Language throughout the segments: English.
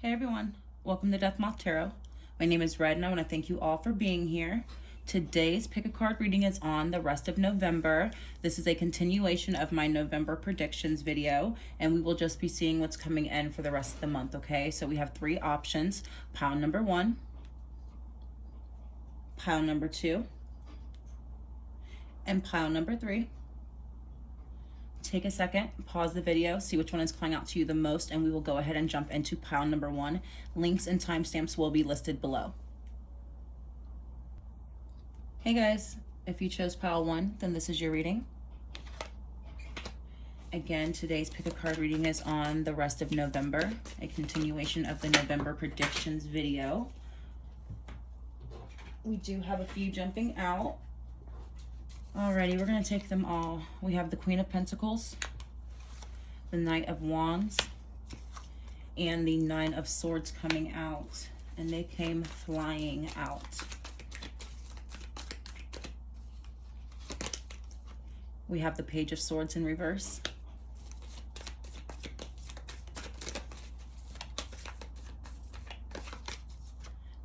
Hey everyone, welcome to Death Moth Tarot. My name is Red and I want to thank you all for being here. Today's pick a card reading is on the rest of November. This is a continuation of my November predictions video, and we will just be seeing what's coming in for the rest of the month, okay? So we have three options: pile number 1, pile number 2, and pile number 3. Take a second, pause the video, see which one is calling out to you the most, and we will go ahead and jump into pile number 1. Links and timestamps will be listed below. Hey guys, if you chose pile 1, then this is your reading. Again, today's pick a card reading is on the rest of November, a continuation of the November predictions video. We do have a few jumping out. Alrighty, we're going to take them all. We have the Queen of Pentacles, the Knight of Wands, and the Nine of Swords coming out. And they came flying out. We have the Page of Swords in reverse.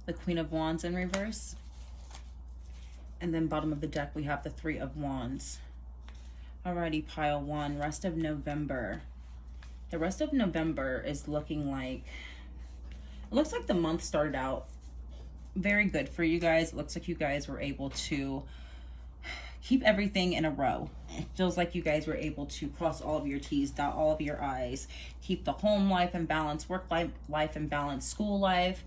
The Queen of Wands in reverse. And then bottom of the deck, we have the Three of Wands. Alrighty, pile 1, rest of November. The rest of November is looking like, it looks like the month started out very good for you guys. It looks like you guys were able to keep everything in a row. It feels like you guys were able to cross all of your T's, dot all of your I's, keep the home life in balance, work life in balance, school life,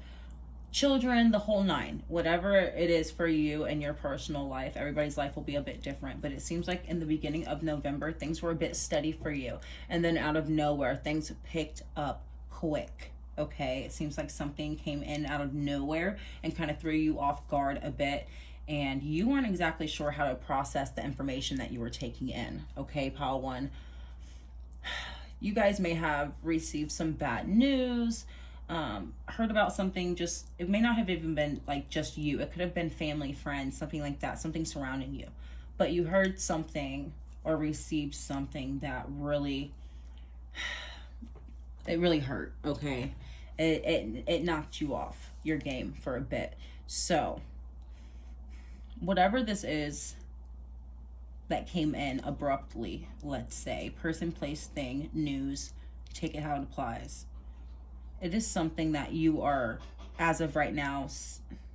children, the whole nine. Whatever it is for you and your personal life, everybody's life will be a bit different, but it seems like in the beginning of November things were a bit steady for you, and then out of nowhere things picked up quick. Okay, it seems like something came in out of nowhere and kind of threw you off guard a bit, and you weren't exactly sure how to process the information that you were taking in. Okay, pile 1, you guys may have received some bad news, heard about something. Just, it may not have even been like just you, it could have been family, friends, something like that, something surrounding you, but you heard something or received something that really, it really hurt. Okay, it knocked you off your game for a bit. So whatever this is that came in abruptly, let's say, person, place, thing, news, take it how it applies. It is something that you are, as of right now,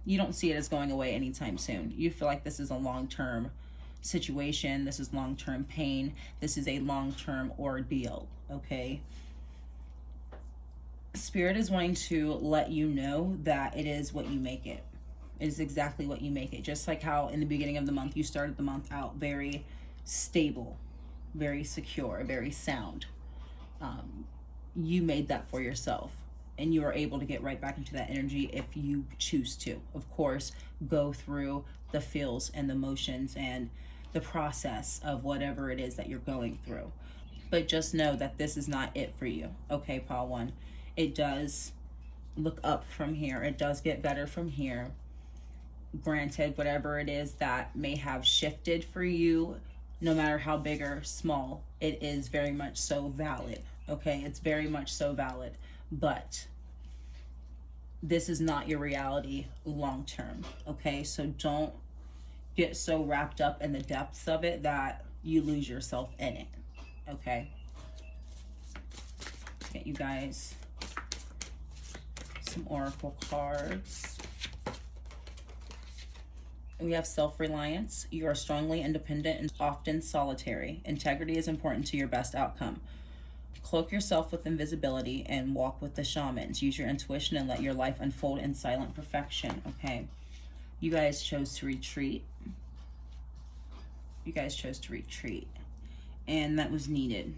you don't see it as going away anytime soon. You feel like this is a long-term situation. This is long-term pain. This is a long-term ordeal, okay? Spirit is wanting to let you know that it is what you make it. It is exactly what you make it. Just like how in the beginning of the month, you started the month out very stable, very secure, very sound. You made that for yourself. And you are able to get right back into that energy if you choose to. Of course, go through the feels and the motions and the process of whatever it is that you're going through. But just know that this is not it for you. Okay, pile 1. It does look up from here. It does get better from here. Granted, whatever it is that may have shifted for you, no matter how big or small, it is very much so valid. Okay, it's very much so valid. But this is not your reality long term, okay? So don't get so wrapped up in the depths of it that you lose yourself in it, okay? Get you guys some oracle cards. We have self-reliance. You are strongly independent and often solitary. Integrity is important to your best outcome. Cloak yourself with invisibility and walk with the shamans. Use your intuition and let your life unfold in silent perfection, okay? You guys chose to retreat. You guys chose to retreat. And that was needed.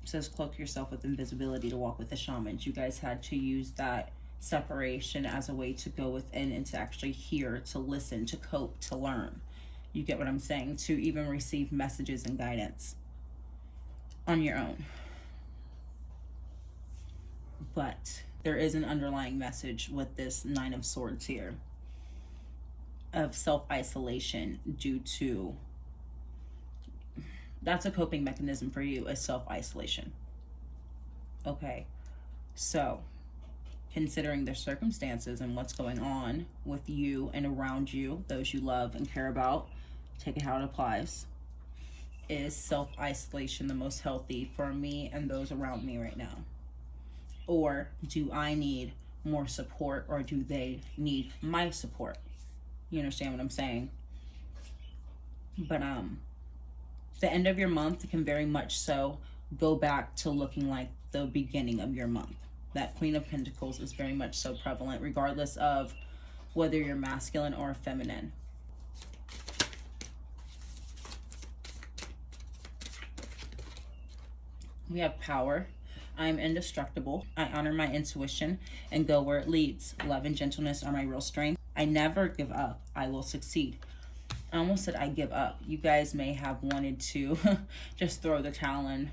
It says cloak yourself with invisibility to walk with the shamans. You guys had to use that separation as a way to go within and to actually hear, to listen, to cope, to learn. You get what I'm saying? To even receive messages and guidance on your own. But there is an underlying message with this Nine of Swords here of self-isolation due to, that's a coping mechanism for you, is self-isolation. Okay, so considering the circumstances and what's going on with you and around you, those you love and care about, take it how it applies. Is self-isolation the most healthy for me and those around me right now? Or do I need more support, or do they need my support? You understand what I'm saying? But the end of your month can very much so go back to looking like the beginning of your month. That Queen of Pentacles is very much so prevalent, regardless of whether you're masculine or feminine. We have power. I'm indestructible. I honor my intuition and go where it leads. Love and gentleness are my real strength. I never give up. I will succeed. I almost said I give up. You guys may have wanted to just throw the towel in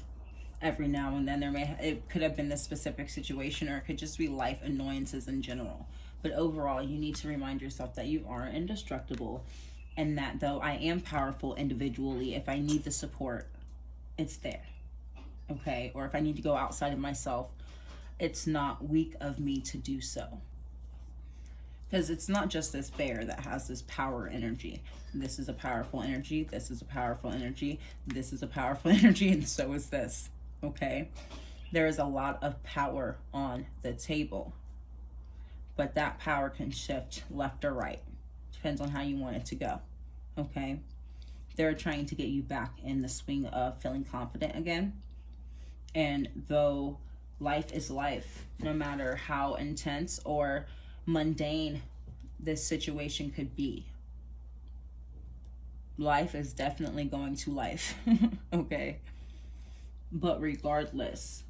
every now and then. It could have been this specific situation, or it could just be life annoyances in general. But overall, you need to remind yourself that you are indestructible, and that though I am powerful individually, if I need the support, it's there. Okay? Or if I need to go outside of myself, it's not weak of me to do so. Because it's not just this bear that has this power energy. This is a powerful energy. This is a powerful energy. This is a powerful energy. And so is this. Okay? There is a lot of power on the table. But that power can shift left or right. Depends on how you want it to go. Okay? They're trying to get you back in the swing of feeling confident again. And though life is life, no matter how intense or mundane this situation could be, life is definitely going to life. Okay? But regardless,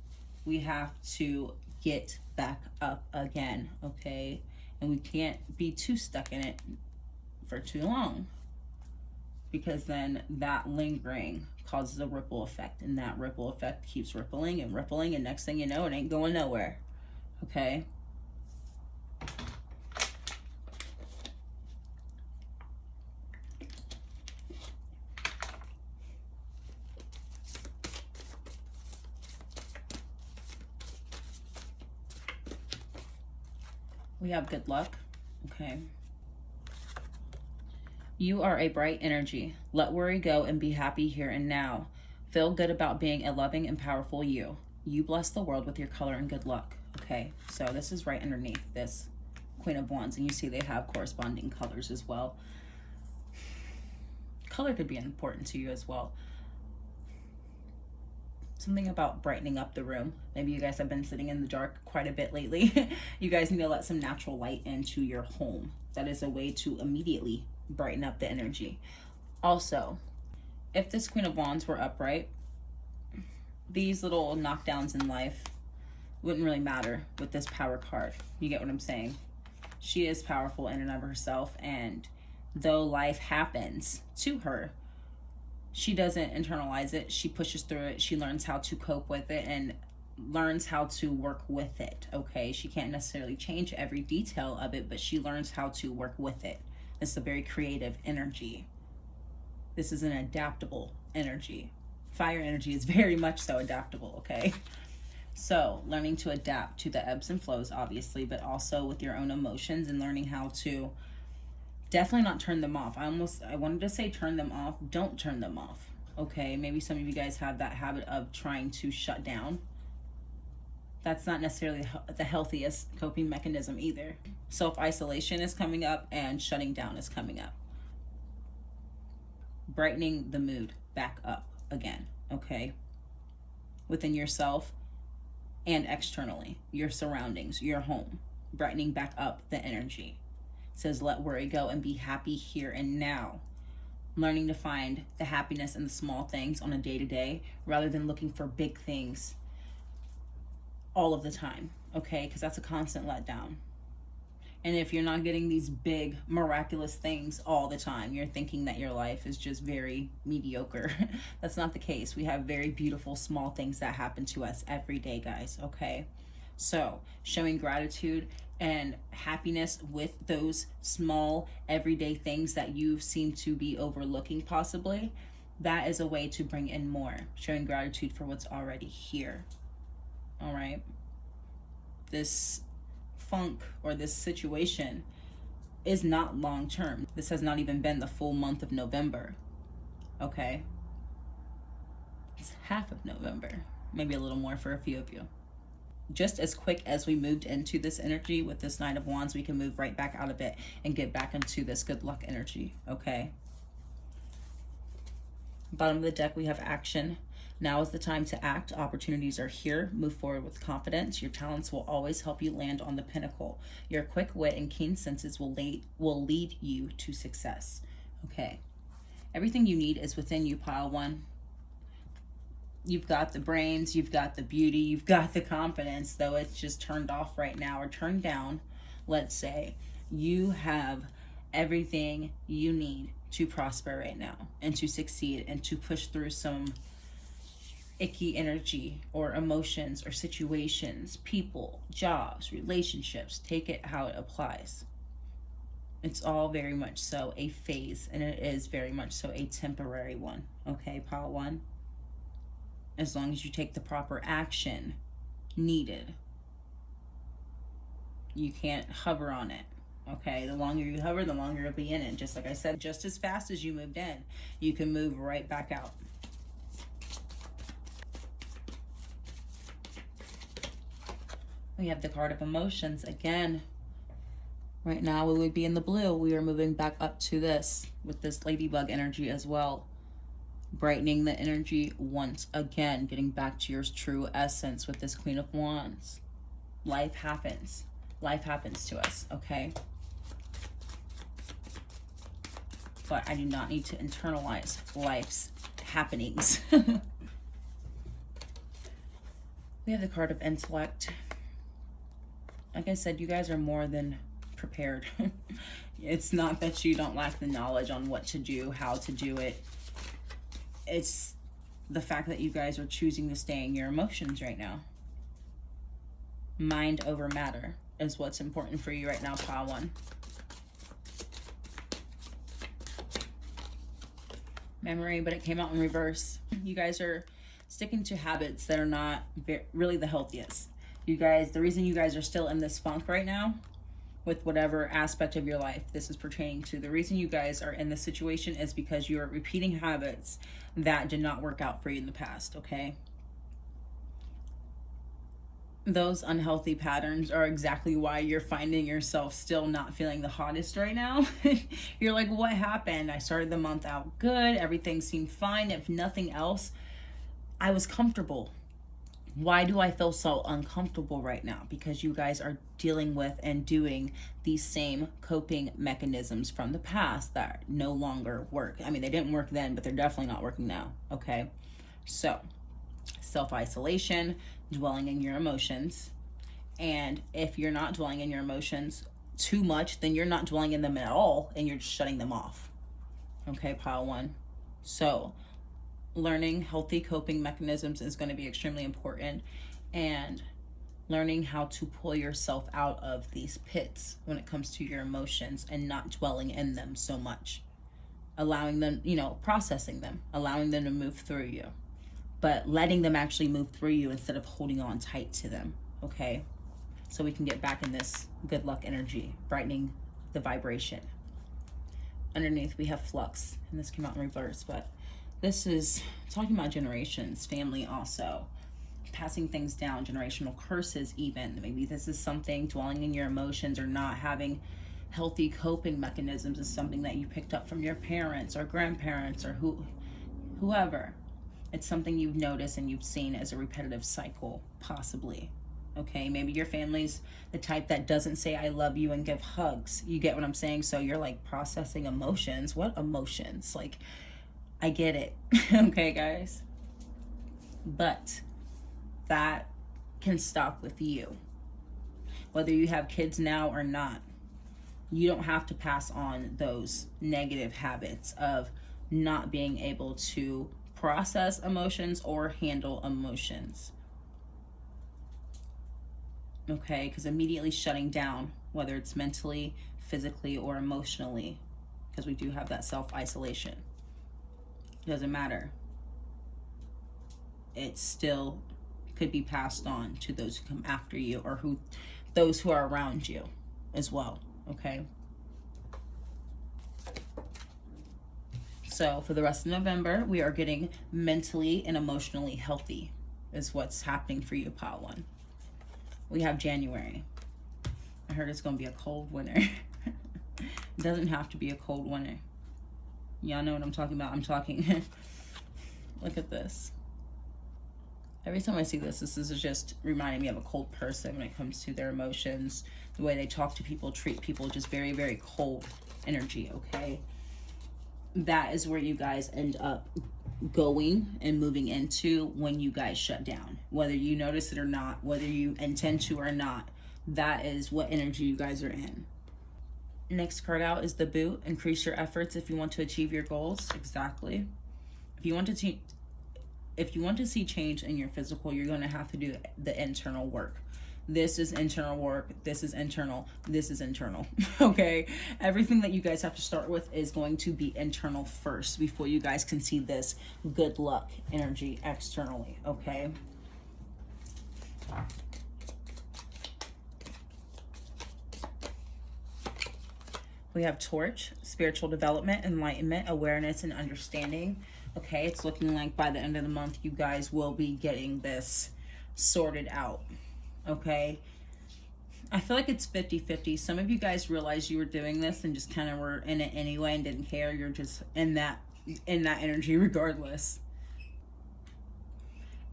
we have to get back up again. Okay? And we can't be too stuck in it for too long, because then that lingering causes a ripple effect, and that ripple effect keeps rippling and rippling, and next thing you know, it ain't going nowhere. Okay? We have good luck. Okay? You are a bright energy. Let worry go and be happy here and now. Feel good about being a loving and powerful you. You bless the world with your color and good luck. Okay, so this is right underneath this Queen of Wands, and you see they have corresponding colors as well. Color could be important to you as well. Something about brightening up the room. Maybe you guys have been sitting in the dark quite a bit lately. You guys need to let some natural light into your home. That is a way to immediately brighten up the energy. Also, if this Queen of Wands were upright, these little knockdowns in life wouldn't really matter with this power card. You get what I'm saying? She is powerful in and of herself, and though life happens to her, she doesn't internalize it. She pushes through it. She learns how to cope with it and learns how to work with it. Okay? She can't necessarily change every detail of it, but she learns how to work with it. This is a very creative energy. This is an adaptable energy. Fire energy is very much so adaptable, okay? So, learning to adapt to the ebbs and flows, obviously, but also with your own emotions, and learning how to definitely not turn them off. I wanted to say turn them off. Don't turn them off, okay? Maybe some of you guys have that habit of trying to shut down. That's not necessarily the healthiest coping mechanism either. Self-isolation is coming up, and shutting down is coming up. Brightening the mood back up again, okay? Within yourself and externally, your surroundings, your home. Brightening back up the energy. It says, let worry go and be happy here and now. Learning to find the happiness in the small things on a day-to-day, rather than looking for big things all of the time, okay? Because that's a constant letdown. And if you're not getting these big, miraculous things all the time, you're thinking that your life is just very mediocre. That's not the case. We have very beautiful, small things that happen to us every day, guys, okay? So, showing gratitude and happiness with those small, everyday things that you seem to be overlooking, possibly, that is a way to bring in more. Showing gratitude for what's already here. All right. This funk or this situation is not long term. This has not even been the full month of November, okay? It's half of November, maybe a little more for a few of you. Just as quick as we moved into this energy with this Knight of Wands, we can move right back out of it and get back into this good luck energy, okay? Bottom of the deck, we have action. Now is the time to act. Opportunities are here. Move forward with confidence. Your talents will always help you land on the pinnacle. Your quick wit and keen senses will lead you to success. Okay. Everything you need is within you, pile one. You've got the brains, you've got the beauty, you've got the confidence, though it's just turned off right now or turned down, let's say. You have everything you need to prosper right now and to succeed and to push through some icky energy or emotions or situations, people, jobs, relationships. Take it how it applies. It's all very much so a phase, and it is very much so a temporary one. Okay, pile one? As long as you take the proper action needed. You can't hover on it. Okay, the longer you hover, the longer you'll be in it. Just like I said, just as fast as you moved in, you can move right back out. We have the card of emotions again. Right now we would be in the blue. We are moving back up to this with this ladybug energy as well. Brightening the energy once again, getting back to your true essence with this Queen of Wands. Life happens. Life happens to us, okay? But I do not need to internalize life's happenings. We have the card of intellect. Like I said, you guys are more than prepared. It's not that you don't lack the knowledge on what to do, how to do it. It's the fact that you guys are choosing to stay in your emotions right now. Mind over matter is what's important for you right now, pile one. Memory, but it came out in reverse. You guys are sticking to habits that are not really the healthiest. You guys, the reason you guys are still in this funk right now, with whatever aspect of your life this is pertaining to, the reason you guys are in this situation is because you are repeating habits that did not work out for you in the past, okay? Those unhealthy patterns are exactly why you're finding yourself still not feeling the hottest right now. You're like, what happened? I started the month out good. Everything seemed fine. If nothing else, I was comfortable. Why do I feel so uncomfortable right now? Because you guys are dealing with and doing these same coping mechanisms from the past that no longer work. I mean, they didn't work then, but they're definitely not working now, okay? So, self-isolation, dwelling in your emotions. And if you're not dwelling in your emotions too much, then you're not dwelling in them at all, and you're just shutting them off. Okay, pile one. So, learning healthy coping mechanisms is going to be extremely important, and learning how to pull yourself out of these pits when it comes to your emotions and not dwelling in them so much. Allowing them, processing them, allowing them to move through you, but letting them actually move through you instead of holding on tight to them, okay? So we can get back in this good luck energy, brightening the vibration. Underneath we have flux, and this came out in reverse, but this is talking about generations, family also, passing things down, generational curses even. Maybe this is something, dwelling in your emotions or not having healthy coping mechanisms is something that you picked up from your parents or grandparents or whoever. It's something you've noticed and you've seen as a repetitive cycle, possibly. Okay, maybe your family's the type that doesn't say I love you and give hugs. You get what I'm saying? So you're like processing emotions. What emotions? Like, I get it. Okay, guys? But that can stop with you. Whether you have kids now or not, you don't have to pass on those negative habits of not being able to process emotions or handle emotions. Okay, because immediately shutting down, whether it's mentally, physically, or emotionally, because we do have that self-isolation. It doesn't matter. It still could be passed on to those who come after you or who those who are around you as well, okay? So for the rest of November, we are getting mentally and emotionally healthy is what's happening for you, pile 1. We have January. I heard it's going to be a cold winter. It doesn't have to be a cold winter. Y'all know what I'm talking about. I'm talking, look at this. Every time I see this, this is just reminding me of a cold person when it comes to their emotions, the way they talk to people, treat people, just very, very cold energy, okay? That is where you guys end up going and moving into when you guys shut down. Whether you notice it or not, whether you intend to or not, that is what energy you guys are in. Next card out is the Boot. Increase your efforts if you want to achieve your goals. Exactly. If you want to see change in your physical, you're going to have to do the internal work. This is internal work. This is internal. This is internal. Okay. Everything that you guys have to start with is going to be internal first before you guys can see this good luck energy externally. Okay. We have Torch, spiritual development, enlightenment, awareness, and understanding. Okay, it's looking like by the end of the month, you guys will be getting this sorted out. Okay, I feel like it's 50-50. Some of you guys realized you were doing this and just kind of were in it anyway and didn't care. You're just in that energy regardless.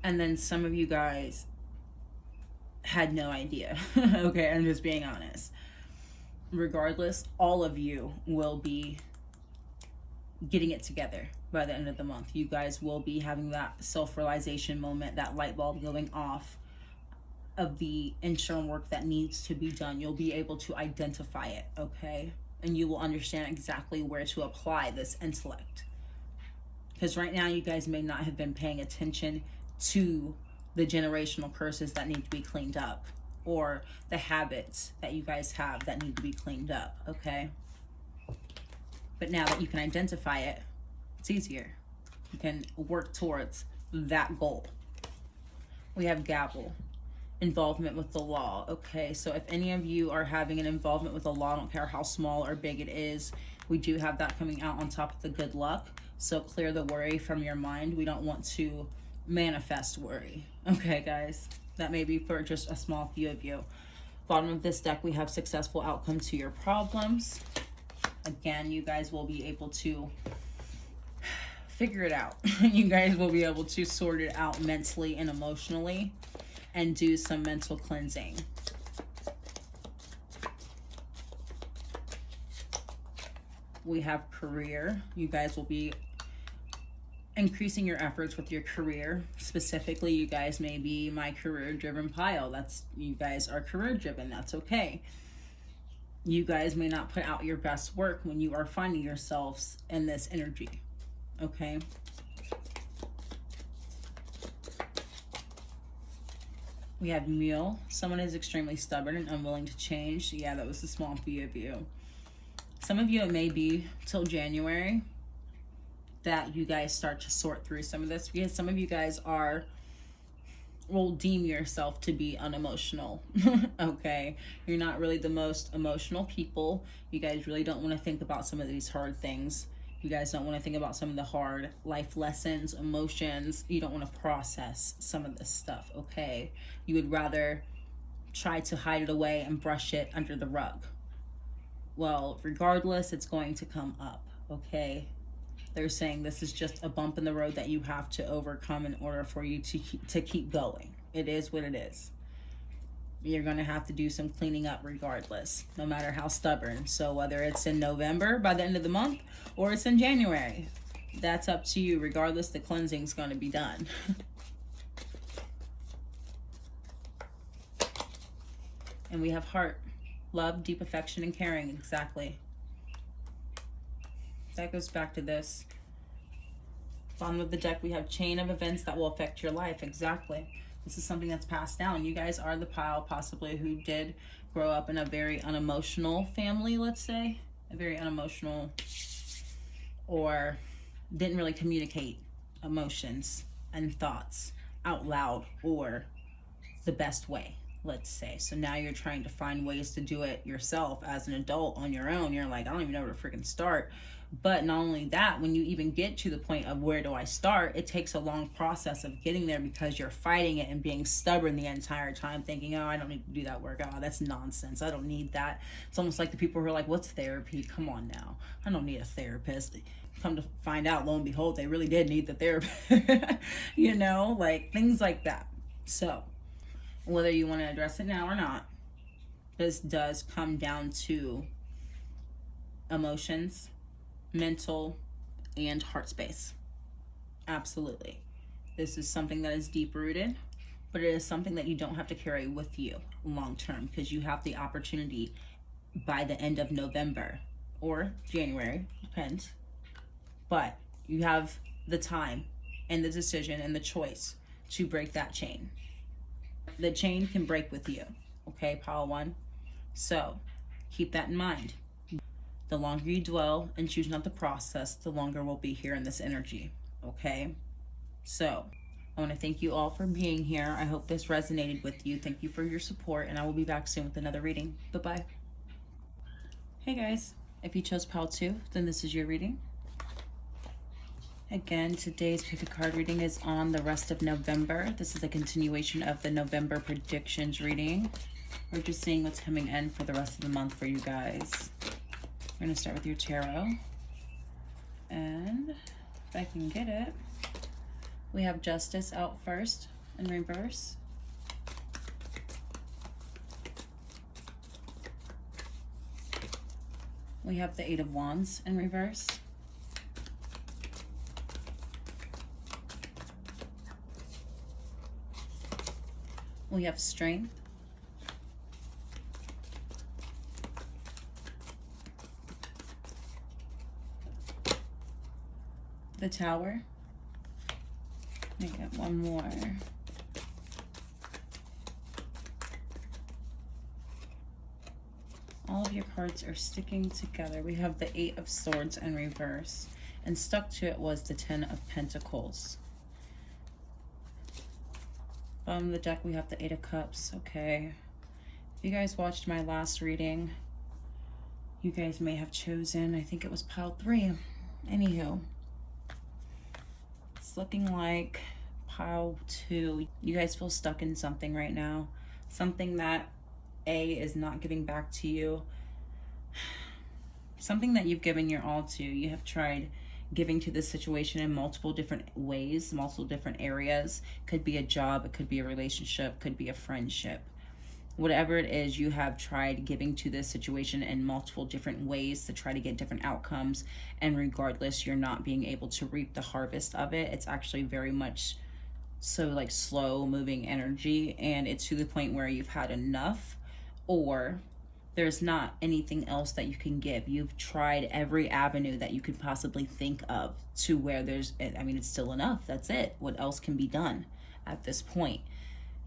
And then some of you guys had no idea. Okay, I'm just being honest. Regardless, all of you will be getting it together by the end of the month. You guys will be having that self-realization moment, that light bulb going off of the internal work that needs to be done. You'll be able to identify it, okay? And you will understand exactly where to apply this intellect. Because right now, you guys may not have been paying attention to the generational curses that need to be cleaned up, or the habits that you guys have that need to be cleaned up, okay? But now that you can identify it, it's easier. You can work towards that goal. We have Gavel, involvement with the law, okay? So if any of you are having an involvement with the law, I don't care how small or big it is, we do have that coming out on top of the good luck. So clear the worry from your mind. We don't want to manifest worry, okay, guys? That may be for just a small few of you. Bottom of this deck, we have successful outcome to your problems. Again, you guys will be able to figure it out. You guys will be able to sort it out mentally and emotionally and do some mental cleansing. We have career. You guys will be increasing your efforts with your career. Specifically, you guys may be my career-driven pile. That's, you guys are career-driven. That's okay. You guys may not put out your best work when you are finding yourselves in this energy, okay? We have Mule. Someone is extremely stubborn and unwilling to change. Yeah, that was the small few of you. Some of you, it may be till January that you guys start to sort through some of this, because some of you guys will deem yourself to be unemotional. Okay, you're not really the most emotional people. You guys really don't want to think about some of these hard things. You guys don't want to think about some of the hard life lessons, emotions. You don't want to process some of this stuff, okay? You would rather try to hide it away and brush it under the rug. Well, regardless, it's going to come up, okay? They're saying this is just a bump in the road that you have to overcome in order for you to keep going. It is what it is. You're going to have to do some cleaning up regardless, no matter how stubborn. So whether it's in November by the end of the month or it's in January, that's up to you. Regardless, the cleansing is going to be done. And we have Heart, love, deep affection, and caring. Exactly. That goes back to this. Bottom of the deck, we have chain of events that will affect your life. Exactly. This is something that's passed down. You guys are the pile possibly who did grow up in a very unemotional family, let's say. A very unemotional, or didn't really communicate emotions and thoughts out loud or the best way. let's say. So now you're trying to find ways to do it yourself as an adult on your own. You're like, I don't even know where to freaking start. But not only that, when you even get to the point of where do I start, it takes a long process of getting there because you're fighting it and being stubborn the entire time, thinking, oh, I don't need to do that work. Oh, that's nonsense. I don't need that. It's almost like the people who are like, what's therapy? Come on now. I don't need a therapist. Come to find out, lo and behold, they really did need the therapist. You know, like things like that. So whether you want to address it now or not, this does come down to emotions, mental, and heart space. Absolutely. This is something that is deep rooted, but it is something that you don't have to carry with you long term, because you have the opportunity by the end of November or January, depends, but you have the time and the decision and the choice to break that chain. The chain can break with you, okay, pile one? So keep that in mind. The longer you dwell and choose not the process, the longer we'll be here in this energy, okay? So I want to thank you all for being here. I hope this resonated with you. Thank you for your support, and I will be back soon with another reading. Bye-bye. Hey guys, if you chose pile 2, then this is your reading. Again, today's pick a card reading is on the rest of November. This is a continuation of the November predictions reading. We're just seeing what's coming in for the rest of the month for you guys. We're going to start with your tarot. And if I can get it, we have Justice out first in reverse. We have the 8 of Wands in reverse. We have Strength. The Tower. Let me get one more. All of your cards are sticking together. We have the 8 of Swords in reverse, and stuck to it was the 10 of Pentacles. Bottom of the deck, we have the 8 of Cups. Okay. If you guys watched my last reading, you guys may have chosen, I think it was pile 3. Anywho, it's looking like pile 2. You guys feel stuck in something right now. Something that is not giving back to you. Something that you've given your all to. You have tried giving to this situation in multiple different ways, multiple different areas. Could be a job, it could be a relationship, could be a friendship. Whatever it is, you have tried giving to this situation in multiple different ways to try to get different outcomes, and regardless, you're not being able to reap the harvest of it. It's actually very much so like slow moving energy, and it's to the point where you've had enough, or there's not anything else that you can give. You've tried every avenue that you could possibly think of to where there's, I mean, it's still enough. That's it. What else can be done at this point?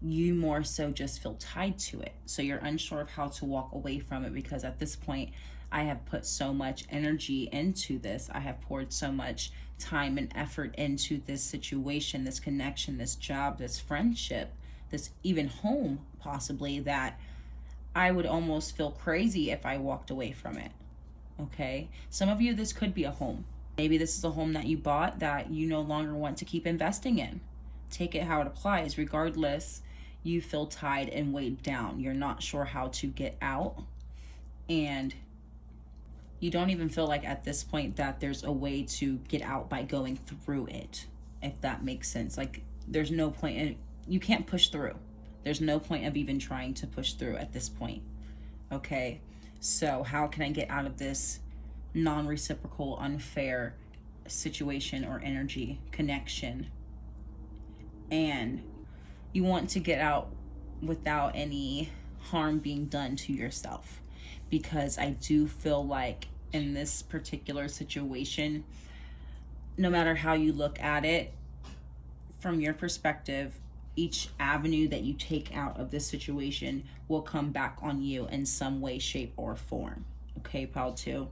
You more so just feel tied to it. So you're unsure of how to walk away from it, because at this point, I have put so much energy into this. I have poured so much time and effort into this situation, this connection, this job, this friendship, this even home possibly, that I would almost feel crazy if I walked away from it, okay? Some of you, this could be a home. Maybe this is a home that you bought that you no longer want to keep investing in. Take it how it applies. Regardless, you feel tied and weighed down. You're not sure how to get out, and you don't even feel like at this point that there's a way to get out by going through it, if that makes sense. Like, there's no point in, you can't push through. There's no point of even trying to push through at this point, okay? So how can I get out of this non-reciprocal, unfair situation or energy connection? And you want to get out without any harm being done to yourself, because I do feel like in this particular situation, no matter how you look at it, from your perspective, each avenue that you take out of this situation will come back on you in some way, shape, or form. Okay, pile 2.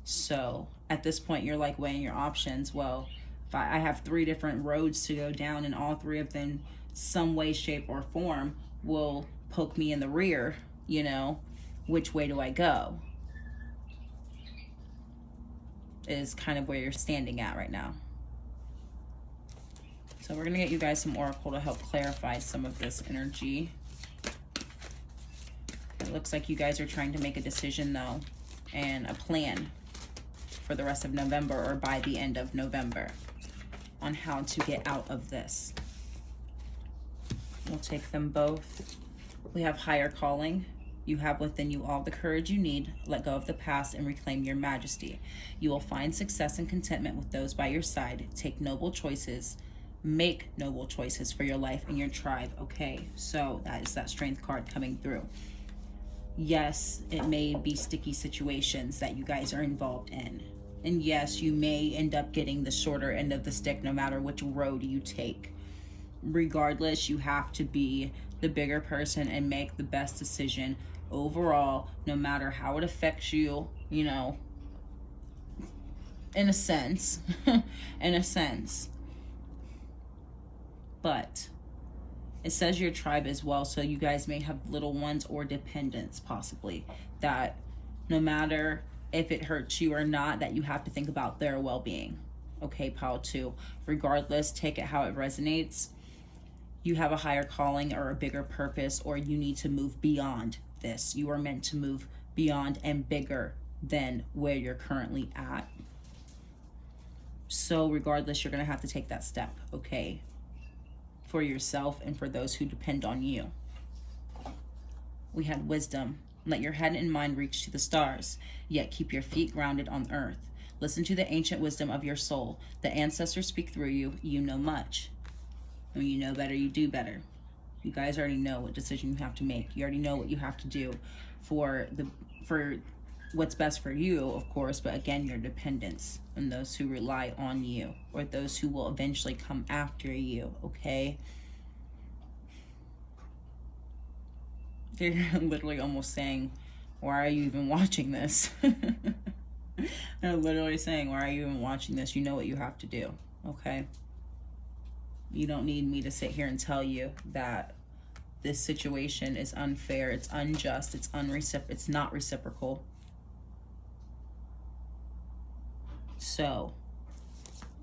So at this point, you're like weighing your options. Well, if I have 3 different roads to go down, and all 3 of them, some way, shape, or form, will poke me in the rear, you know, which way do I go? Is kind of where you're standing at right now. So we're going to get you guys some oracle to help clarify some of this energy. It looks like you guys are trying to make a decision, though, and a plan for the rest of November, or by the end of November, on how to get out of this. We'll take them both. We have higher calling. You have within you all the courage you need. Let go of the past and reclaim your majesty. You will find success and contentment with those by your side. Take noble choices. Make noble choices for your life and your tribe. Okay, so that is that strength card coming through. Yes, it may be sticky situations that you guys are involved in. And yes, you may end up getting the shorter end of the stick no matter which road you take. Regardless, you have to be the bigger person and make the best decision overall, no matter how it affects you, you know, in a sense, in a sense. But it says your tribe as well, so you guys may have little ones or dependents possibly, that no matter if it hurts you or not, that you have to think about their well-being. Okay, pile 2. Regardless, take it how it resonates. You have a higher calling or a bigger purpose, or you need to move beyond this. You are meant to move beyond and bigger than where you're currently at. So regardless, you're going to have to take that step, okay, for yourself and for those who depend on you. We had wisdom. Let your head and mind reach to the stars, yet keep your feet grounded on earth. Listen to the ancient wisdom of your soul. The ancestors speak through you. You know much. When you know better, you do better. You guys already know what decision you have to make. You already know what you have to do for what's best for you, of course, but again, your dependents and those who rely on you, or those who will eventually come after you, okay? They're literally almost saying, why are you even watching this? They're literally saying, why are you even watching this? You know what you have to do, okay? You don't need me to sit here and tell you that this situation is unfair, it's unjust, it's not reciprocal. So,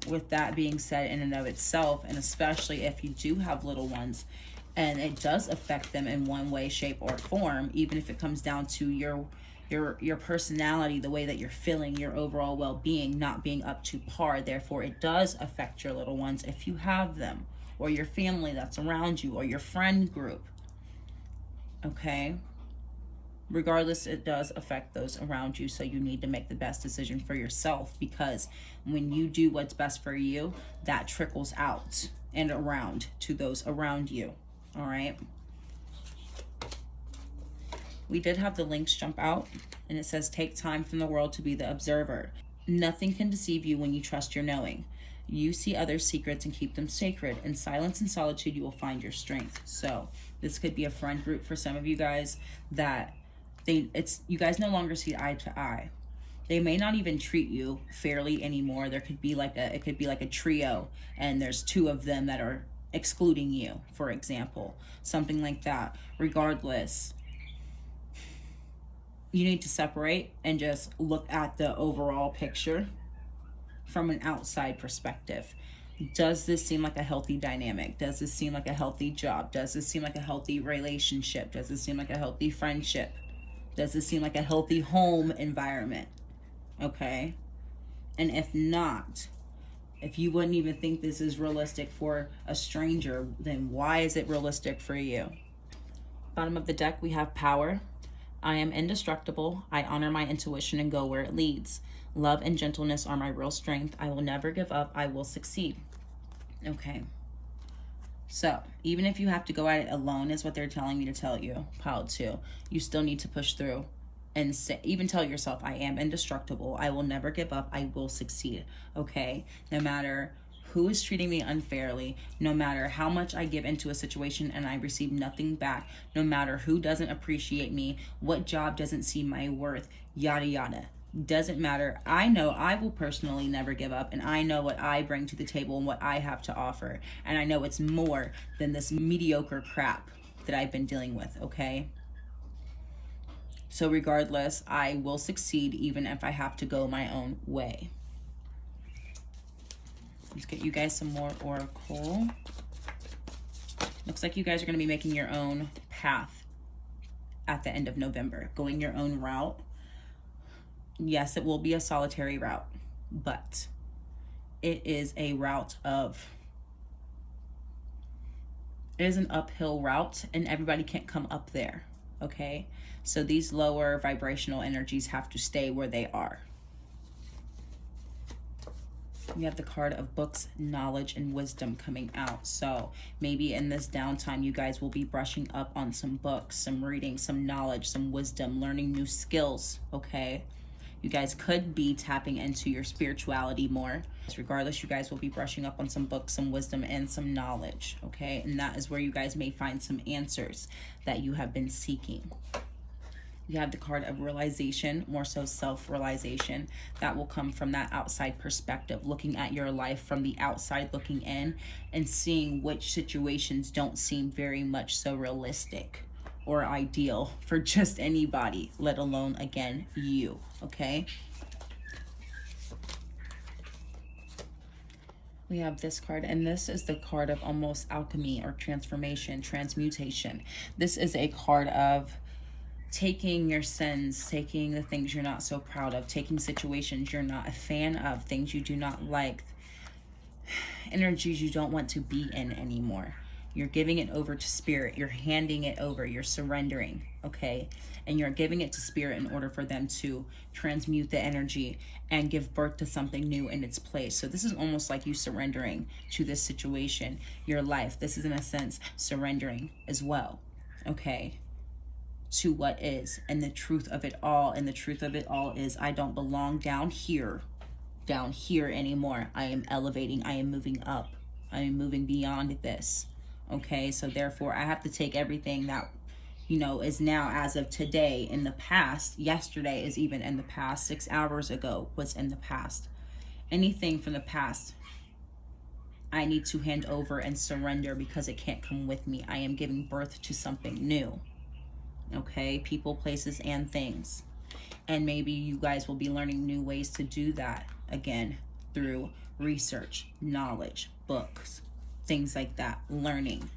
with that being said, in and of itself, and especially if you do have little ones, and it does affect them in one way, shape, or form, even if it comes down to your personality, the way that you're feeling, your overall well-being not being up to par. Therefore, it does affect your little ones if you have them, or your family that's around you, or your friend group. Okay? Regardless, it does affect those around you, so you need to make the best decision for yourself, because when you do what's best for you, that trickles out and around to those around you. All right? We did have the links jump out, and it says, take time from the world to be the observer. Nothing can deceive you when you trust your knowing. You see others' secrets and keep them sacred. In silence and solitude, you will find your strength. So this could be a friend group for some of you guys that you guys no longer see eye to eye. They may not even treat you fairly anymore. There could be it could be like a trio, and there's 2 of them that are excluding you, for example, something like that. Regardless, you need to separate and just look at the overall picture from an outside perspective. Does this seem like a healthy dynamic? Does this seem like a healthy job? Does this seem like a healthy relationship? Does this seem like a healthy friendship? Does this seem like a healthy home environment? Okay? And if not, if you wouldn't even think this is realistic for a stranger, then why is it realistic for you? Bottom of the deck, we have power. I am indestructible. I honor my intuition and go where it leads. Love and gentleness are my real strength. I will never give up. I will succeed. Okay. So, even if you have to go at it alone, is what they're telling me to tell you, pile 2, you still need to push through and even tell yourself, I am indestructible. I will never give up. I will succeed. Okay? No matter who is treating me unfairly, no matter how much I give into a situation and I receive nothing back, no matter who doesn't appreciate me, what job doesn't see my worth, yada yada. Doesn't matter. I know I will personally never give up, and I know what I bring to the table and what I have to offer, and I know it's more than this mediocre crap. that I've been dealing with, okay? So regardless, I will succeed even if I have to go my own way. Let's get you guys some more oracle. Looks like you guys are going to be making your own path at the end of November, going your own route. Yes, it will be a solitary route, but it is a route of, it is an uphill route, and everybody can't come up there, okay? So these lower vibrational energies have to stay where they are. We have the card of books, knowledge, and wisdom coming out. So maybe in this downtime, you guys will be brushing up on some books, some reading, some knowledge, some wisdom, learning new skills, okay? You guys could be tapping into your spirituality more. Regardless, you guys will be brushing up on some books, some wisdom, and some knowledge, okay? And that is where you guys may find some answers that you have been seeking. You have the card of realization, more so self-realization. That will come from that outside perspective, looking at your life from the outside, looking in, and seeing which situations don't seem very much so realistic or ideal for just anybody, let alone, again, you, okay? We have this card, and this is the card of almost alchemy or transformation, transmutation. This is a card of taking your sins, taking the things you're not so proud of, taking situations you're not a fan of, things you do not like, energies you don't want to be in anymore. You're giving it over to spirit. You're handing it over. You're surrendering, okay? And you're giving it to spirit in order for them to transmute the energy and give birth to something new in its place. So this is almost like you surrendering to this situation, your life. This is, in a sense, surrendering as well, okay, to what is and the truth of it all. And the truth of it all is, I don't belong down here anymore. I am elevating. I am moving up. I am moving beyond this. Okay, so therefore I have to take everything that, you know, is now as of today in the past. Yesterday is even in the past. 6 hours ago was in the past. Anything from the past, I need to hand over and surrender because it can't come with me. I am giving birth to something new. Okay, people, places, and things. And maybe you guys will be learning new ways to do that, again, through research, knowledge, books, things like that, learning.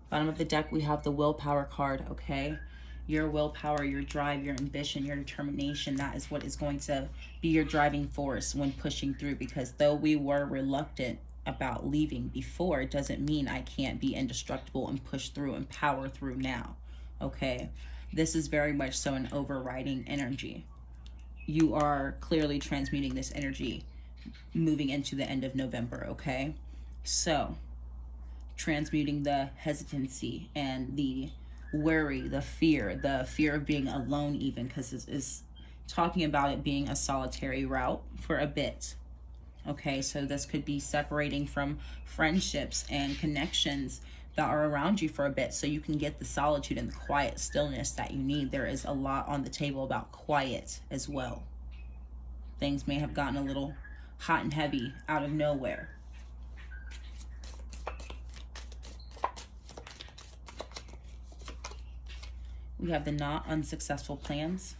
Bottom of the deck, we have the willpower card, okay? Your willpower, your drive, your ambition, your determination, that is what is going to be your driving force when pushing through. Because though we were reluctant about leaving before, it doesn't mean I can't be indestructible and push through and power through now, okay? This is very much so an overriding energy. You are clearly transmuting this energy moving into the end of November, okay? So, transmuting the hesitancy and the worry, the fear of being alone even, because this is talking about it being a solitary route for a bit, okay? So this could be separating from friendships and connections that are around you for a bit so you can get the solitude and the quiet stillness that you need. There is a lot on the table about quiet as well. Things may have gotten a little hot and heavy out of nowhere. We have the not unsuccessful plans.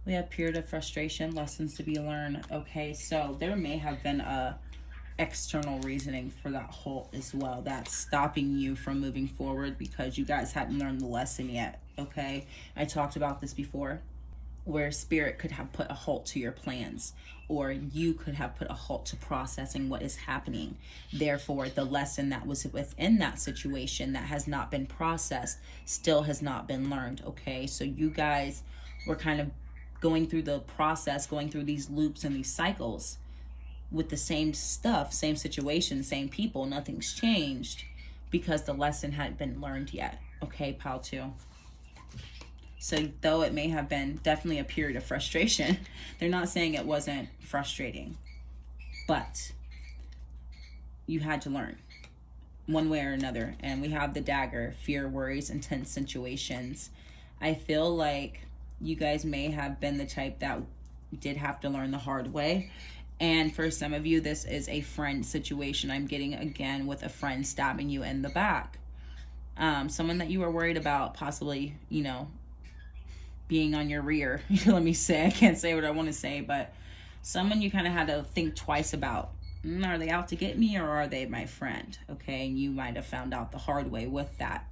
We have period of frustration, lessons to be learned. Okay, so there may have been a external reasoning for that halt as well that's stopping you from moving forward because you guys hadn't learned the lesson yet, okay? I talked about this before, where spirit could have put a halt to your plans, or you could have put a halt to processing what is happening. Therefore, the lesson that was within that situation that has not been processed still has not been learned, okay? So you guys were kind of going through the process, going through these loops and these cycles with the same stuff, same situation, same people. Nothing's changed because the lesson hadn't been learned yet, okay, pile 2? So though it may have been definitely a period of frustration, they're not saying it wasn't frustrating, but you had to learn. one way or another. And we have the dagger, fear, worries, intense situations. I feel like you guys may have been the type that did have to learn the hard way. And for some of you, this is a friend situation. I'm getting, again, with a friend stabbing you in the back. Someone that you were worried about possibly, you know, being on your rear. Let me say, I can't say what I want to say, but someone you kind of had to think twice about. Are they out to get me, or are they my friend? Okay, and you might have found out the hard way with that.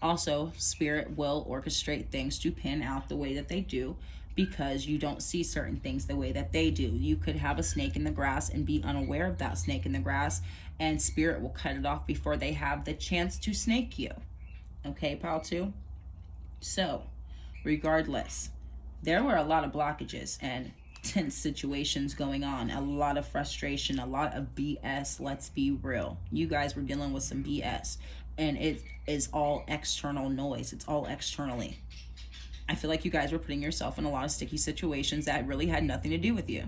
Also, spirit will orchestrate things to pan out the way that they do, because you don't see certain things the way that they do. You could have a snake in the grass and be unaware of that snake in the grass, and spirit will cut it off before they have the chance to snake you. Okay, pile 2? So, regardless, there were a lot of blockages and tense situations going on, a lot of frustration, a lot of BS. Let's be real. You guys were dealing with some BS, and it is all external noise. It's all externally. I feel like you guys were putting yourself in a lot of sticky situations that really had nothing to do with you.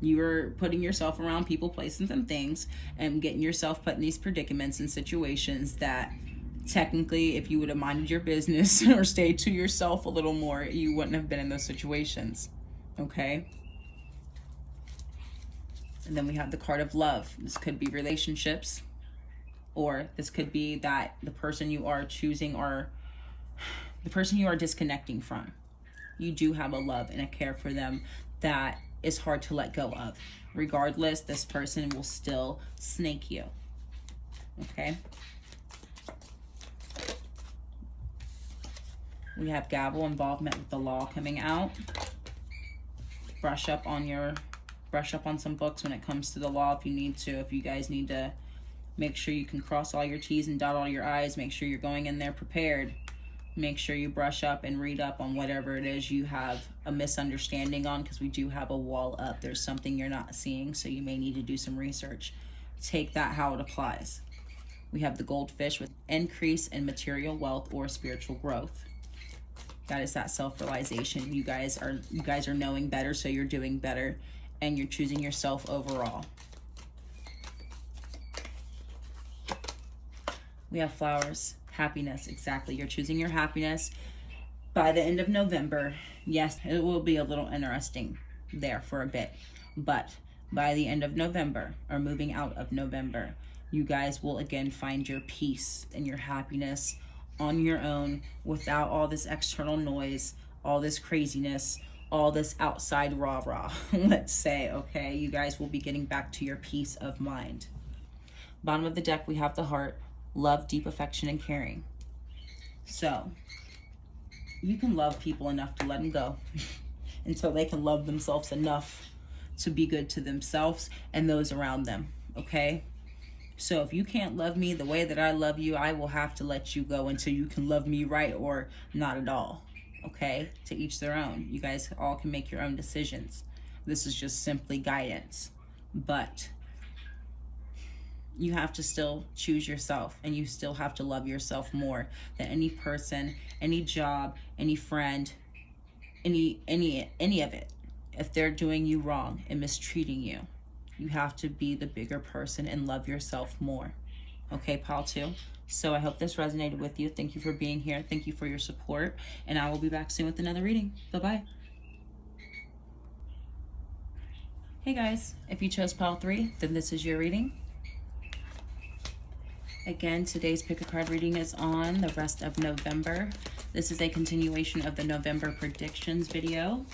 You were putting yourself around people, places, and things, and getting yourself put in these predicaments and situations that technically, if you would have minded your business or stayed to yourself a little more, you wouldn't have been in those situations. Okay? And then we have the card of love. This could be relationships, or this could be that the person you are choosing, or the person you are disconnecting from. You do have a love and a care for them that is hard to let go of. Regardless, this person will still snake you. Okay? We have gavel, involvement with the law coming out. Brush up on some books when it comes to the law if you need to. If you guys need to make sure you can cross all your T's and dot all your I's, make sure you're going in there prepared. Make sure you brush up and read up on whatever it is you have a misunderstanding on, because we do have a wall up. There's something you're not seeing, so you may need to do some research. Take that how it applies. We have the goldfish with increase in material wealth or spiritual growth. That is that self-realization. You guys are knowing better, so you're doing better, and you're choosing yourself overall. We have flowers, happiness, exactly. You're choosing your happiness. By the end of November, yes, it will be a little interesting there for a bit, but by the end of November, or moving out of November, you guys will again find your peace and your happiness on your own, without all this external noise, all this craziness, all this outside rah-rah, let's say, okay? You guys will be getting back to your peace of mind. Bottom of the deck, we have the heart, love, deep affection, and caring. So, you can love people enough to let them go until they can love themselves enough to be good to themselves and those around them, okay? So if you can't love me the way that I love you, I will have to let you go until you can love me right, or not at all, okay? To each their own. You guys all can make your own decisions. This is just simply guidance. But you have to still choose yourself, and you still have to love yourself more than any person, any job, any friend, any of it. If they're doing you wrong and mistreating you, you have to be the bigger person and love yourself more. Okay, pile 2? So I hope this resonated with you. Thank you for being here. Thank you for your support. And I will be back soon with another reading. Bye-bye. Hey guys, if you chose pile 3, then this is your reading. Again, today's pick a card reading is on the rest of November. This is a continuation of the November predictions video.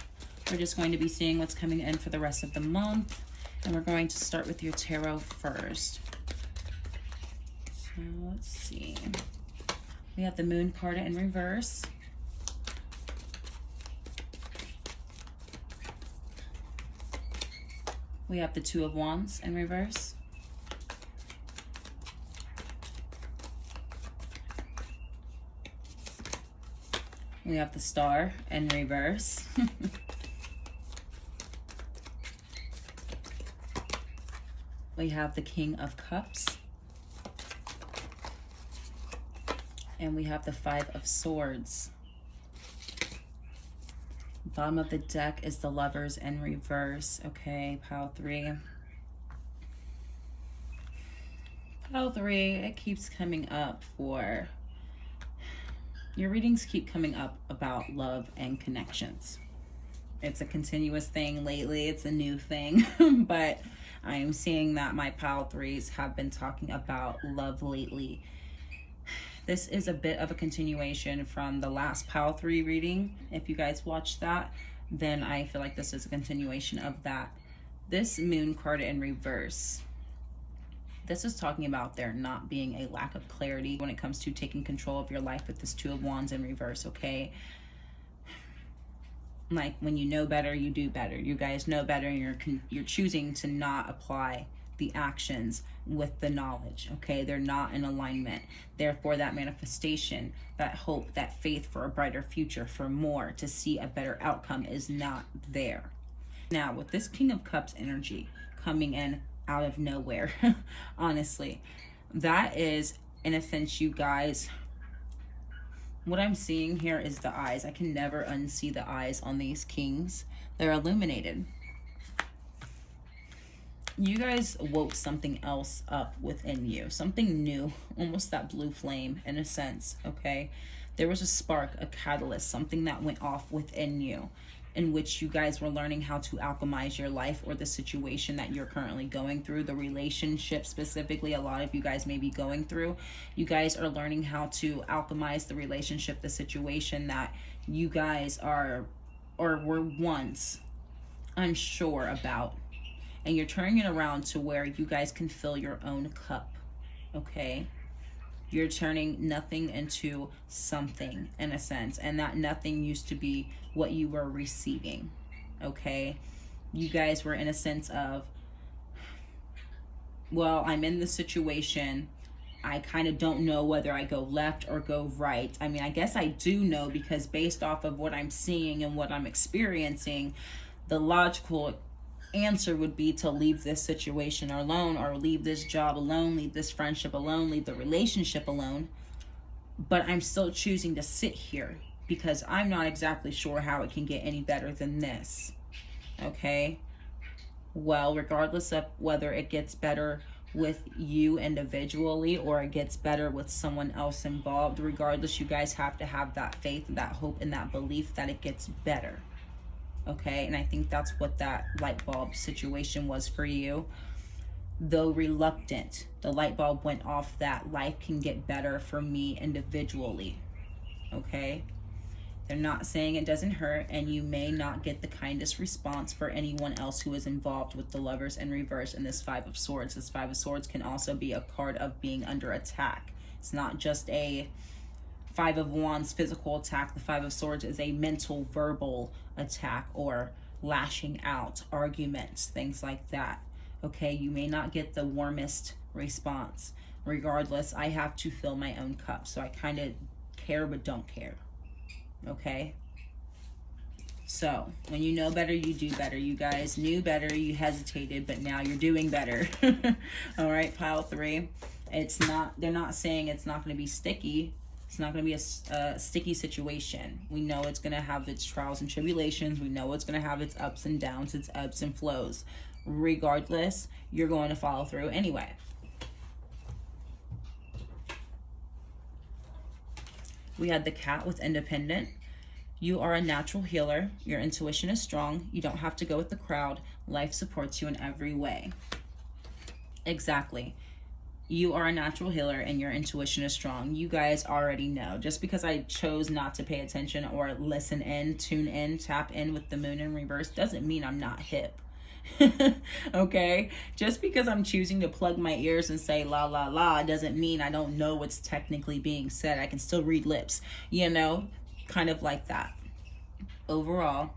We're just going to be seeing what's coming in for the rest of the month. And we're going to start with your tarot first. So let's see. We have the moon card in reverse. We have the 2 of Wands in reverse. We have the Star in reverse. We have the King of Cups. And we have the 5 of Swords. Bottom of the deck is the Lovers in reverse. Okay, pile 3. Pile 3, it keeps coming up for, your readings keep coming up about love and connections. It's a continuous thing lately. It's a new thing, but I am seeing that my pile 3s have been talking about love lately. This is a bit of a continuation from the last pile 3 reading. If you guys watched that, then I feel like this is a continuation of that. This moon card in reverse, this is talking about there not being a lack of clarity when it comes to taking control of your life with this 2 of Wands in reverse, okay? Like, when you know better, you do better. You guys know better, and you're choosing to not apply the actions with the knowledge, okay? They're not in alignment. Therefore, that manifestation, that hope, that faith for a brighter future, for more, to see a better outcome is not there. Now, with this King of Cups energy coming in out of nowhere, honestly, that is, in a sense, you guys, what I'm seeing here is the eyes. I can never unsee the eyes on these kings. They're illuminated. You guys woke something else up within you, something new, almost that blue flame in a sense, okay? There was a spark, a catalyst, something that went off within you, in which you guys were learning how to alchemize your life or the situation that you're currently going through, the relationship specifically, a lot of you guys may be going through. You guys are learning how to alchemize the relationship, the situation that you guys are or were once unsure about. And you're turning it around to where you guys can fill your own cup, okay? You're turning nothing into something, in a sense, and that nothing used to be what you were receiving, okay? You guys were in a sense of, well, I'm in this situation. I kind of don't know whether I go left or go right. I mean, I guess I do know, because based off of what I'm seeing and what I'm experiencing, the logical answer would be to leave this situation alone, or leave this job alone, leave this friendship alone, leave the relationship alone. But I'm still choosing to sit here because I'm not exactly sure how it can get any better than this, okay? Well, regardless of whether it gets better with you individually or it gets better with someone else involved, regardless, you guys have to have that faith, that hope, and that belief that it gets better. Okay, and I think that's what that light bulb situation was for you. Though reluctant, the light bulb went off that life can get better for me individually. Okay, they're not saying it doesn't hurt, and you may not get the kindest response for anyone else who is involved with the Lovers in reverse and this 5 of Swords. This 5 of Swords can also be a card of being under attack. It's not just a 5 of Wands physical attack. The 5 of Swords is a mental, verbal attack, or lashing out, arguments, things like that. Okay, you may not get the warmest response. Regardless, I have to fill my own cup, so I kind of care but don't care. Okay, so when you know better, you do better. You guys knew better, you hesitated, but now you're doing better. All right, pile 3, it's not, they're not saying it's not going to be sticky. It's not going to be a sticky situation. We know it's going to have its trials and tribulations. We know it's going to have its ups and downs, its ebbs and flows. Regardless, you're going to follow through anyway. We had the Cat with independent. You are a natural healer. Your intuition is strong. You don't have to go with the crowd. Life supports you in every way. Exactly. You are a natural healer and your intuition is strong. You guys already know. Just because I chose not to pay attention or listen in, tune in, tap in with the moon in reverse doesn't mean I'm not hip. Okay? Just because I'm choosing to plug my ears and say la la la doesn't mean I don't know what's technically being said. I can still read lips, you know? Kind of like that. Overall,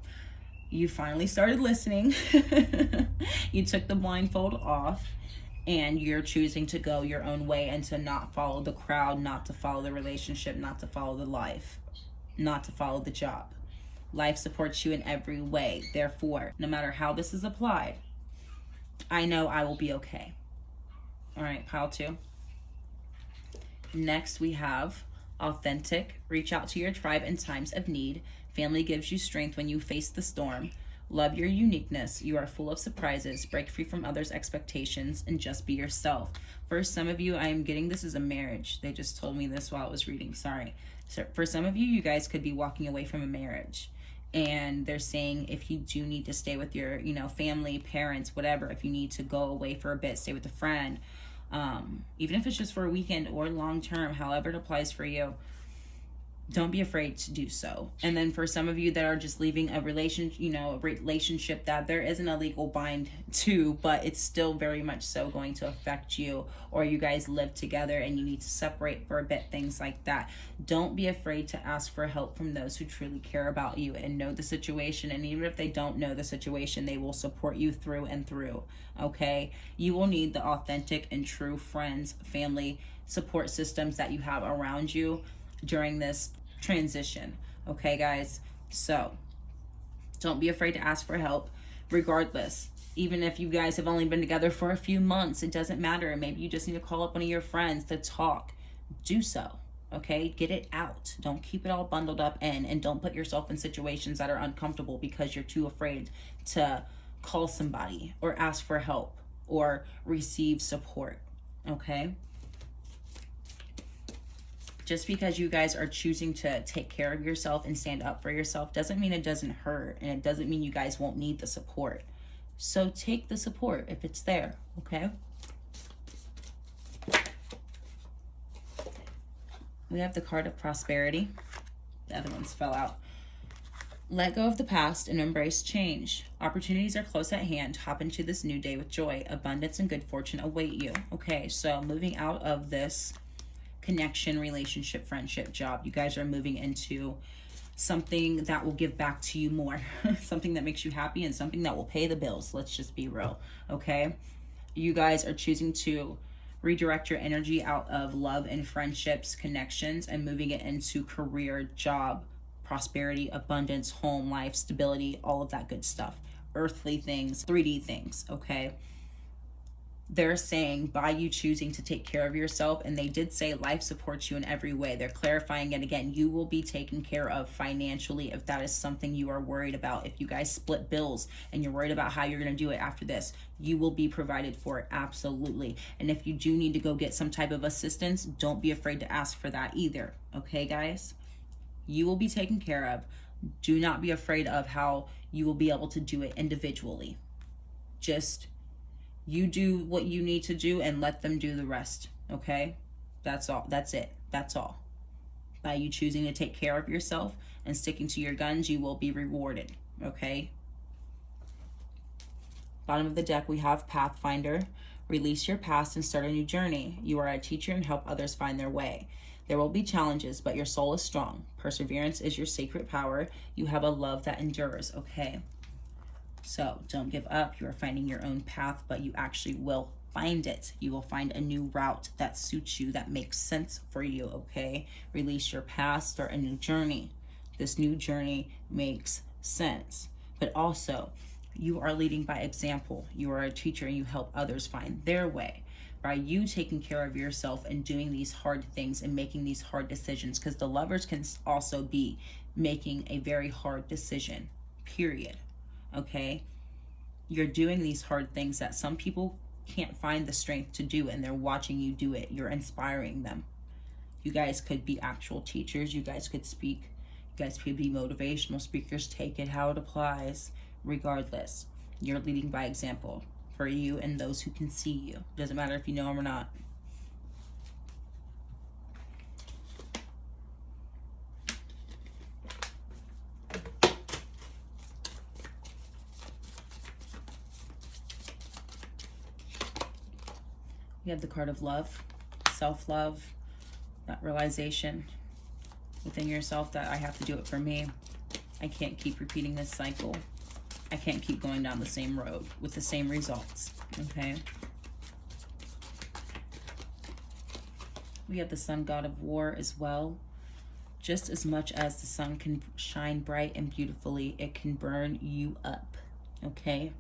you finally started listening. You took the blindfold off. And you're choosing to go your own way and to not follow the crowd, not to follow the relationship, not to follow the life, not to follow the job. Life supports you in every way. Therefore, no matter how this is applied, I know I will be okay. All right, pile 2. Next, we have authentic. Reach out to your tribe in times of need. Family gives you strength when you face the storm. Love your uniqueness. You are full of surprises. Break free from others' expectations and just be yourself. For some of you, I am getting this as a marriage. They just told me this while I was reading. Sorry. So for some of you, you guys could be walking away from a marriage. And they're saying if you do need to stay with your, family, parents, whatever, if you need to go away for a bit, stay with a friend, even if it's just for a weekend or long term, however it applies for you, don't be afraid to do so. And then for some of you that are just leaving a relationship that there isn't a legal bind to, but it's still very much so going to affect you, or you guys live together and you need to separate for a bit, things like that. Don't be afraid to ask for help from those who truly care about you and know the situation. And even if they don't know the situation, they will support you through and through, okay? You will need the authentic and true friends, family, support systems that you have around you during this transition, okay, guys? So don't be afraid to ask for help, regardless. Even if you guys have only been together for a few months, it doesn't matter. Maybe you just need to call up one of your friends to talk. Do so, okay? Get it out. Don't keep it all bundled up in, and don't put yourself in situations that are uncomfortable because you're too afraid to call somebody or ask for help or receive support, okay? Just because you guys are choosing to take care of yourself and stand up for yourself doesn't mean it doesn't hurt, and it doesn't mean you guys won't need the support. So take the support if it's there, okay? We have the card of prosperity. The other ones fell out. Let go of the past and embrace change. Opportunities are close at hand. Hop into this new day with joy. Abundance and good fortune await you. Okay, so moving out of this connection, relationship, friendship, job, you guys are moving into something that will give back to you more. Something that makes you happy and something that will pay the bills. Let's just be real, okay? You guys are choosing to redirect your energy out of love and friendships, connections, and moving it into career, job, prosperity, abundance, home, life, stability, all of that good stuff. Earthly things, 3D things, okay? They're saying by you choosing to take care of yourself, and they did say life supports you in every way. They're clarifying it again. You will be taken care of financially if that is something you are worried about. If you guys split bills and you're worried about how you're going to do it after this, you will be provided for, absolutely. And if you do need to go get some type of assistance, don't be afraid to ask for that either. Okay, guys? You will be taken care of. Do not be afraid of how you will be able to do it individually. Just you do what you need to do and let them do the rest, okay? That's all. That's it. That's all. By you choosing to take care of yourself and sticking to your guns, you will be rewarded, okay? Bottom of the deck, we have Pathfinder. Release your past and start a new journey. You are a teacher and help others find their way. There will be challenges, but your soul is strong. Perseverance is your sacred power. You have a love that endures, okay? So don't give up. You are finding your own path, but you actually will find it. You will find a new route that suits you, that makes sense for you, okay? Release your past, start a new journey. This new journey makes sense. But also, you are leading by example. You are a teacher and you help others find their way. By you taking care of yourself and doing these hard things and making these hard decisions, because the lovers can also be making a very hard decision, period. Okay, you're doing these hard things that some people can't find the strength to do, and they're watching you do it. You're inspiring them. You guys could be actual teachers. You guys could speak. You guys could be motivational speakers. Take it how it applies. Regardless, you're leading by example for you and those who can see you. Doesn't matter if you know them or not. We have the card of love, self-love, that realization within yourself that I have to do it for me. I can't keep repeating this cycle. I can't keep going down the same road with the same results, okay? We have the sun god of war as well. Just as much as the sun can shine bright and beautifully, it can burn you up, okay?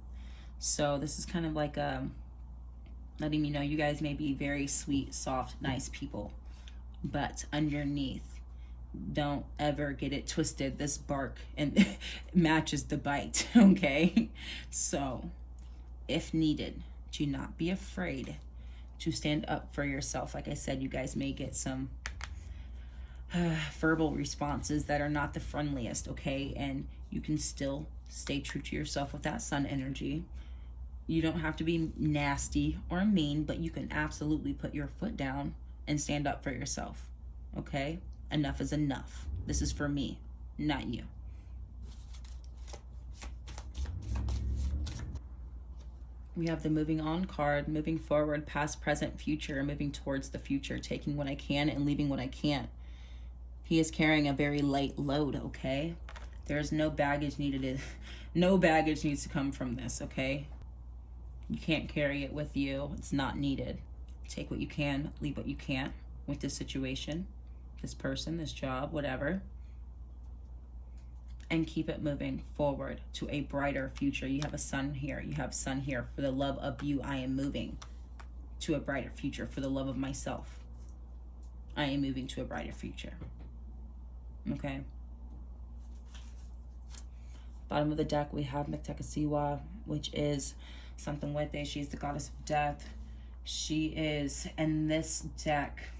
So this is kind of like letting me know you guys may be very sweet, soft, nice people, but underneath Don't ever get it twisted. This bark and matches the bite, okay? So if needed, do not be afraid to stand up for yourself. Like I said, you guys may get some verbal responses that are not the friendliest, okay? And you can still stay true to yourself with that sun energy. You don't have to be nasty or mean, but you can absolutely put your foot down and stand up for yourself, okay? Enough is enough. This is for me, not you. We have the moving on card, moving forward, past, present, future, moving towards the future, taking what I can and leaving what I can't. He is carrying a very light load, okay? There's no baggage needed. No baggage needs to come from this, okay? You can't carry it with you. It's not needed. Take what you can, leave what you can't with this situation, this person, this job, whatever. And keep it moving forward to a brighter future. You have a sun here. You have sun here. For the love of you, I am moving to a brighter future. For the love of myself, I am moving to a brighter future. Okay. Bottom of the deck, we have ᴄᴜᴜ, which is sᴟᴜᴜᴜ. She's the goddess of death. She is, in this deck,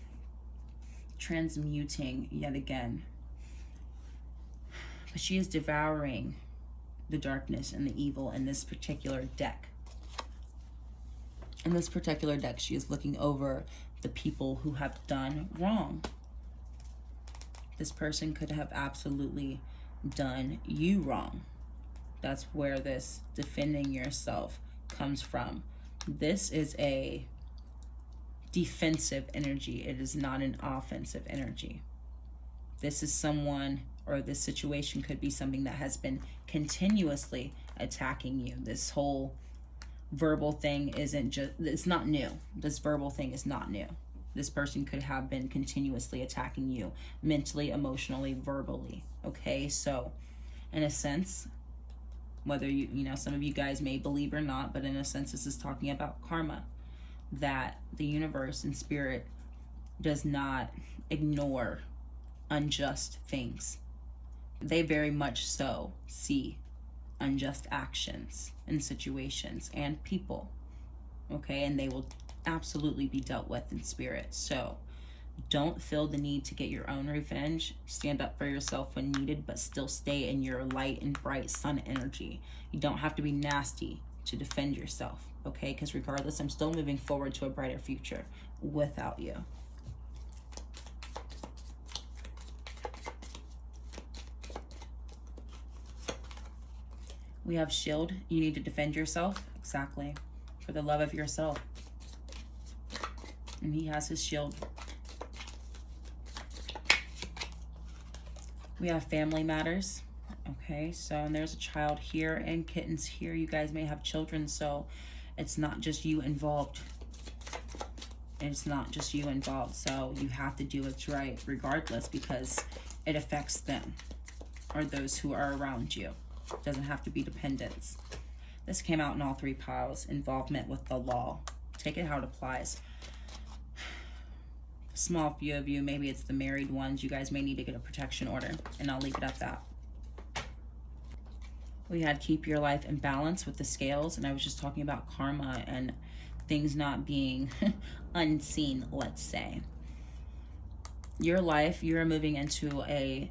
transmuting yet again. But she is devouring the darkness and the evil in this particular deck. In this particular deck, she is looking over the people who have done wrong. This person could have absolutely done you wrong. That's where this defending yourself comes from. This is a defensive energy. It is not an offensive energy. This is someone, or this situation could be something that has been continuously attacking you. This whole verbal thing isn't just, it's not new. This verbal thing is not new. This person could have been continuously attacking you mentally, emotionally, verbally. Okay, so in a sense, whether you know, some of you guys may believe or not, but in a sense, this is talking about karma, that the universe and spirit does not ignore unjust things. They very much so see unjust actions and situations and people, okay? And they will absolutely be dealt with in spirit. So don't feel the need to get your own revenge. Stand up for yourself when needed, but still stay in your light and bright sun energy. You don't have to be nasty to defend yourself, okay? Because regardless, I'm still moving forward to a brighter future without you. We have shield. You need to defend yourself. Exactly. For the love of yourself. And he has his shield. We have family matters. Okay, so and there's a child here and kittens here. You guys may have children, so it's not just you involved. It's not just you involved. So you have to do what's right regardless, because it affects them or those who are around you. It doesn't have to be dependents. This came out in all three piles. Involvement with the law. Take it how it applies. Small few of you, maybe it's the married ones, you guys may need to get a protection order, and I'll leave it at that. We had keep your life in balance with the scales, and I was just talking about karma and things not being unseen, let's say. Your life, you're moving into a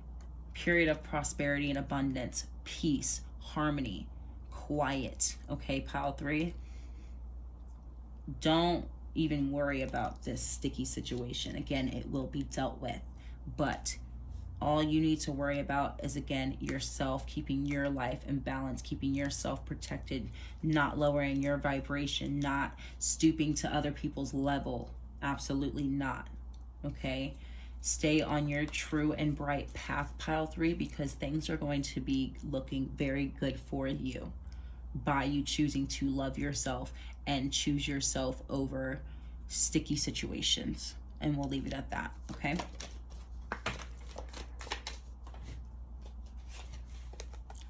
period of prosperity and abundance, peace, harmony, quiet, okay, pile 3. Don't even worry about this sticky situation. Again, it will be dealt with, but all you need to worry about is, again, yourself, keeping your life in balance, keeping yourself protected, not lowering your vibration, not stooping to other people's level. Absolutely not. Okay, stay on your true and bright path, pile 3, because things are going to be looking very good for you by you choosing to love yourself and choose yourself over sticky situations. And we'll leave it at that, okay?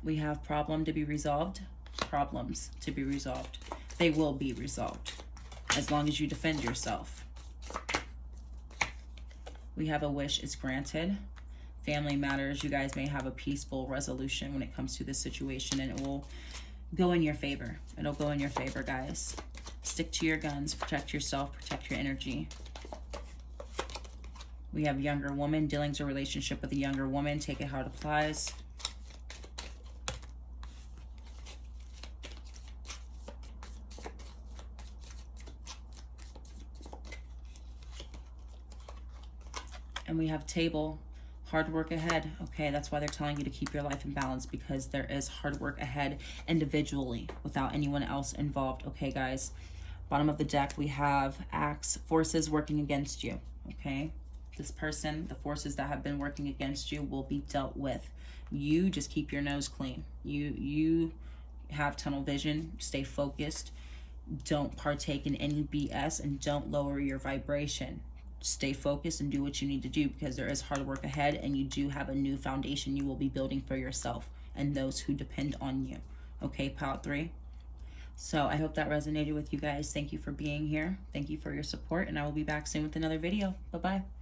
We have problem to be resolved, problems to be resolved. They will be resolved as long as you defend yourself. We have a wish is granted. family matters. You guys may have a peaceful resolution when it comes to this situation, and it will go in your favor. It'll go in your favor, guys. Stick to your guns, protect yourself, protect your energy. We have younger woman, dealings or relationship with a younger woman. Take it how it applies. And we have table, hard work ahead. Okay, that's why they're telling you to keep your life in balance, because there is hard work ahead individually without anyone else involved. Okay, guys. Bottom of the deck, we have Axe, forces working against you. Okay, this person, the forces that have been working against you will be dealt with. You just keep your nose clean. You have tunnel vision. Stay focused. Don't partake in any BS, and don't lower your vibration. Stay focused and do what you need to do, because there is hard work ahead, and you do have a new foundation you will be building for yourself and those who depend on you. Okay, pile 3. So I hope that resonated with you guys. Thank you for being here. Thank you for your support, and I will be back soon with another video. Bye-bye.